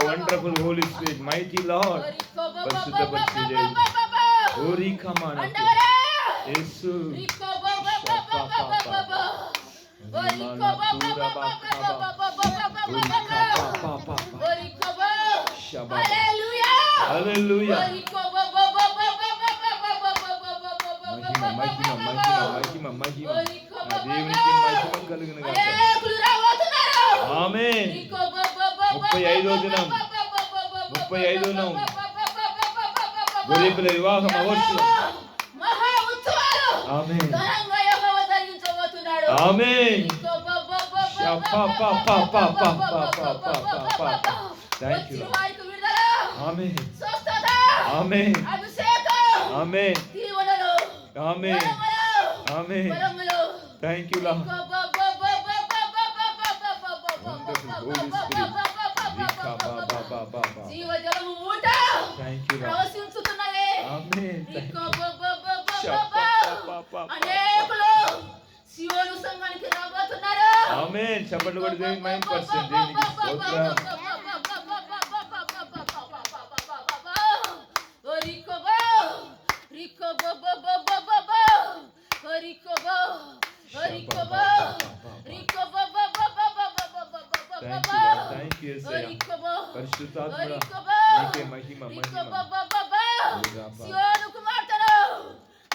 Wonderful Holy Spirit, mighty Lord. Yesu. Hallelujah. మహిమ దేవునికి మహిమ కలుగును గాక. ఆమేన్. 35వ దినం గొర్రెపిల్ల వివాహ మహోత్సవం. Amen. Amen. Thank you. Amen. Amen. Amen. Amen. Amen. Thank you lord. Holy Spirit. జీవజలము ఊట ప్రవశించుతున్నవే. ఆమేన్. అనేకులు సియోను సంఘానికి రాబోతున్నారు. ఆమేన్. చప్పట్లు కొట్టి దేవుని మహిమపరచండి. దేవునికి స్తోత్రం. పరిశుద్ధాత్మ నీకే మహిమ. సియోను కుమార్తెను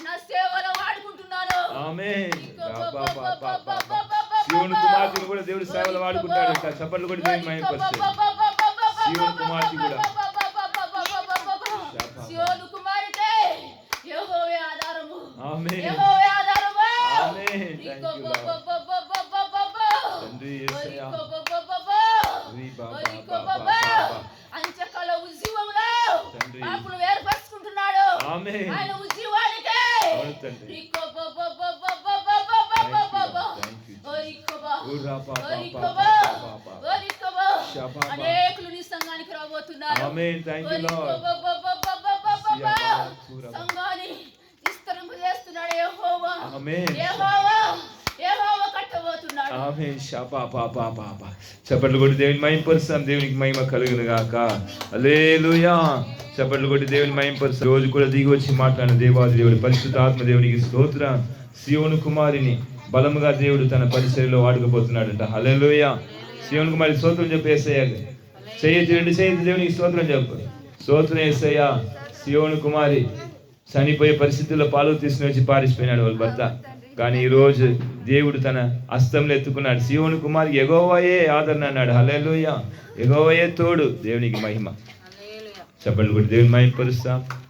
నా సేవలో వాడుకుంటున్నాను. ఆమేన్. సియోను కుమార్తెను కూడా దేవుడు సేవలో వాడుకుంటాడు. చప్పట్లు కొట్టి దేవుని మహిమపరచండి. సియోను కుమార్తె కూడా. సియోను కుమార్తె యెహోవా ఆధారము. ఆమేన్. యెహోవా ఆధారము. ఆమేన్. తండ్రి యేసయ్యా. అంచకాల ఉజ్జీవములో పాపులు ఏర్పరచుకుంటున్నాడు. ఆమేన్. ఆయన ఉజ్జీవానికే అనేకులు నీ సంఘానికి రాబోతున్నారు. ఆమేన్. Thank you lord. సంఘాన్ని విస్తరింపజేస్తున్నాడు యెహోవా. ఆమేన్. యెహోవా కట్టబోతున్నాడు. ఆమేన్. చప్పట్లు కొట్టి దేవుని మహిమపరుస్తాం. దేవునికి మహిమ కలుగును గాక. హల్లెలూయా. చప్పట్లు కొట్టి దేవుని మహిమపరుస్తాం. రోజు కూడా దిగి వచ్చి మాట్లాడిన దేవాది దేవుడు పరిశుద్ధాత్మ దేవునికి స్తోత్రం. సియోను కుమారిని బలముగా దేవుడు తన పరిసరలో వాడుకోబోతున్నాడంట. హల్లెలూయా. సియోను కుమారి స్తోత్రం చెప్పు. యేసయ్య చేయొచ్చు, రెండు చేయొచ్చు. దేవునికి స్తోత్రం చెప్పు. స్తోత్రం యేసయ్య. సియోను కుమారి చనిపోయే పరిస్థితుల్లో పాలు తీసుకుని వచ్చి పారిపోయినాడు వాళ్ళ భర్త. కానీ ఈరోజు దేవుడు తన హస్తంలో ఎత్తుకున్నాడు. సియోను కుమార్ యెహోవాయే ఆదరణ అన్నాడు. హల్లెలూయా. యెహోవాయే తోడు. దేవునికి మహిమ. చప్పట్లు కొట్టి దేవుని మహిమపరుస్తాం.